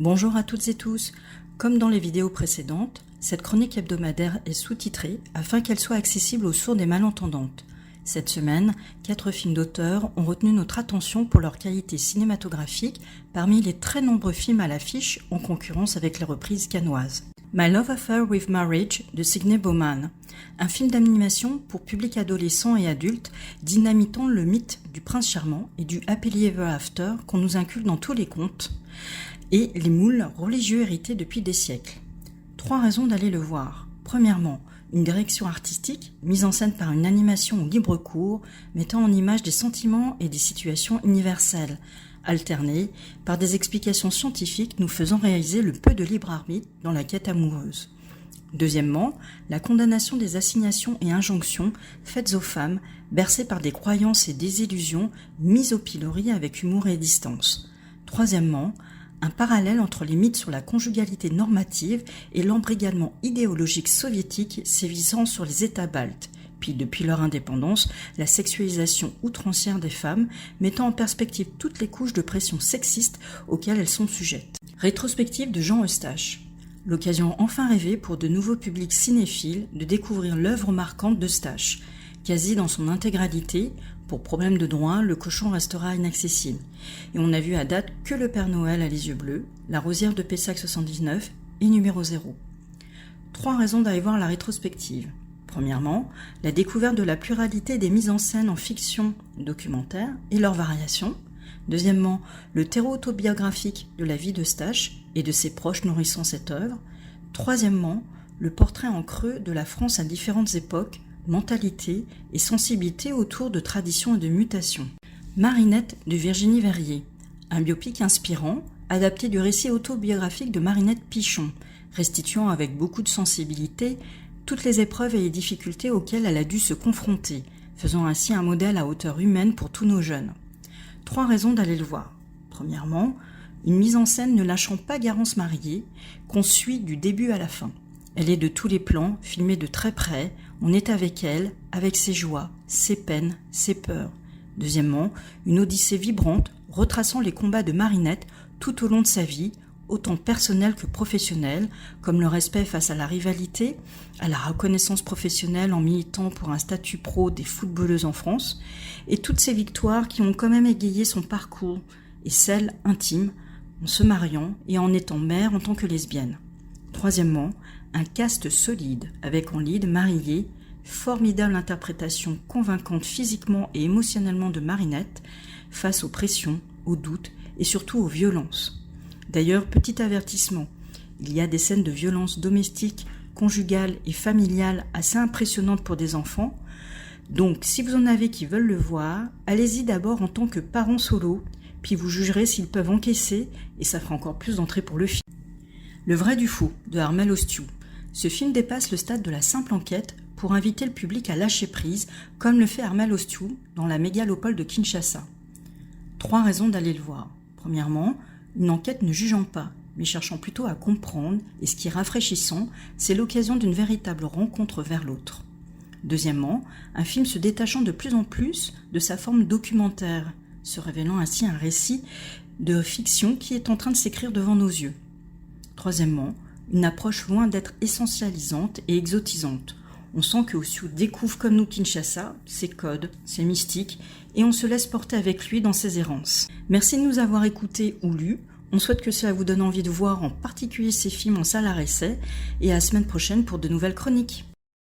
Bonjour à toutes et tous. Comme dans les vidéos précédentes, cette chronique hebdomadaire est sous-titrée afin qu'elle soit accessible aux sourdes et malentendantes. Cette semaine, 4 films d'auteur ont retenu notre attention pour leur qualité cinématographique parmi les très nombreux films à l'affiche en concurrence avec les reprises cannoises. My Love Affair with Marriage de Sidney Bowman, un film d'animation pour public adolescent et adulte dynamitant le mythe du prince charmant et du happily ever after qu'on nous inculque dans tous les contes et les moules religieux hérités depuis des siècles. 3 raisons d'aller le voir. Premièrement, une direction artistique, mise en scène par une animation au libre cours, mettant en image des sentiments et des situations universelles, alternée par des explications scientifiques nous faisant réaliser le peu de libre arbitre dans la quête amoureuse. Deuxièmement, la condamnation des assignations et injonctions faites aux femmes, bercées par des croyances et des illusions, mises au pilori avec humour et distance. Troisièmement, un parallèle entre les mythes sur la conjugalité normative et l'embrigadement idéologique soviétique sévissant sur les États baltes, puis depuis leur indépendance, la sexualisation outrancière des femmes, mettant en perspective toutes les couches de pression sexiste auxquelles elles sont sujettes. Rétrospective de Jean Eustache. L'occasion enfin rêvée pour de nouveaux publics cinéphiles de découvrir l'œuvre marquante d'Eustache. Quasi dans son intégralité, pour problème de droit, le cochon restera inaccessible. Et on n'a vu à date que le Père Noël à les yeux bleus, la Rosière de Pessac 79 et numéro 0. 3 raisons d'aller voir la rétrospective. Premièrement, la découverte de la pluralité des mises en scène en fiction documentaire et leurs variations. Deuxièmement, le terreau autobiographique de la vie d'Eustache et de ses proches nourrissant cette œuvre. Troisièmement, le portrait en creux de la France à différentes époques, mentalité et sensibilité autour de traditions et de mutations. Marinette de Virginie Verrier, un biopic inspirant, adapté du récit autobiographique de Marinette Pichon, restituant avec beaucoup de sensibilité toutes les épreuves et les difficultés auxquelles elle a dû se confronter, faisant ainsi un modèle à hauteur humaine pour tous nos jeunes. 3 raisons d'aller le voir. Premièrement, une mise en scène ne lâchant pas Garance mariée, qu'on suit du début à la fin. Elle est de tous les plans, filmée de très près, on est avec elle, avec ses joies, ses peines, ses peurs. Deuxièmement, une odyssée vibrante, retraçant les combats de Marinette tout au long de sa vie, autant personnelle que professionnelle, comme le respect face à la rivalité, à la reconnaissance professionnelle en militant pour un statut pro des footballeuses en France, et toutes ces victoires qui ont quand même égayé son parcours, et celles intimes, en se mariant et en étant mère en tant que lesbienne. Troisièmement, un cast solide, avec en lead Mariée, formidable interprétation convaincante physiquement et émotionnellement de Marinette, face aux pressions, aux doutes et surtout aux violences. D'ailleurs, petit avertissement, il y a des scènes de violence domestique, conjugale et familiale assez impressionnantes pour des enfants, donc si vous en avez qui veulent le voir, allez-y d'abord en tant que parents solo, puis vous jugerez s'ils peuvent encaisser et ça fera encore plus d'entrée pour le film. Le vrai du faux de Armel Ostiou. Ce film dépasse le stade de la simple enquête pour inviter le public à lâcher prise, comme le fait Armel Ostiou dans la mégalopole de Kinshasa. 3 raisons d'aller le voir. Premièrement, une enquête ne jugeant pas, mais cherchant plutôt à comprendre, et ce qui est rafraîchissant, c'est l'occasion d'une véritable rencontre vers l'autre. Deuxièmement, un film se détachant de plus en plus de sa forme documentaire, se révélant ainsi un récit de fiction qui est en train de s'écrire devant nos yeux. Troisièmement, une approche loin d'être essentialisante et exotisante. On sent que Ostiou découvre comme nous Kinshasa, ses codes, ses mystiques, et on se laisse porter avec lui dans ses errances. Merci de nous avoir écoutés ou lus. On souhaite que cela vous donne envie de voir en particulier ces films en salle à essai, et à la semaine prochaine pour de nouvelles chroniques.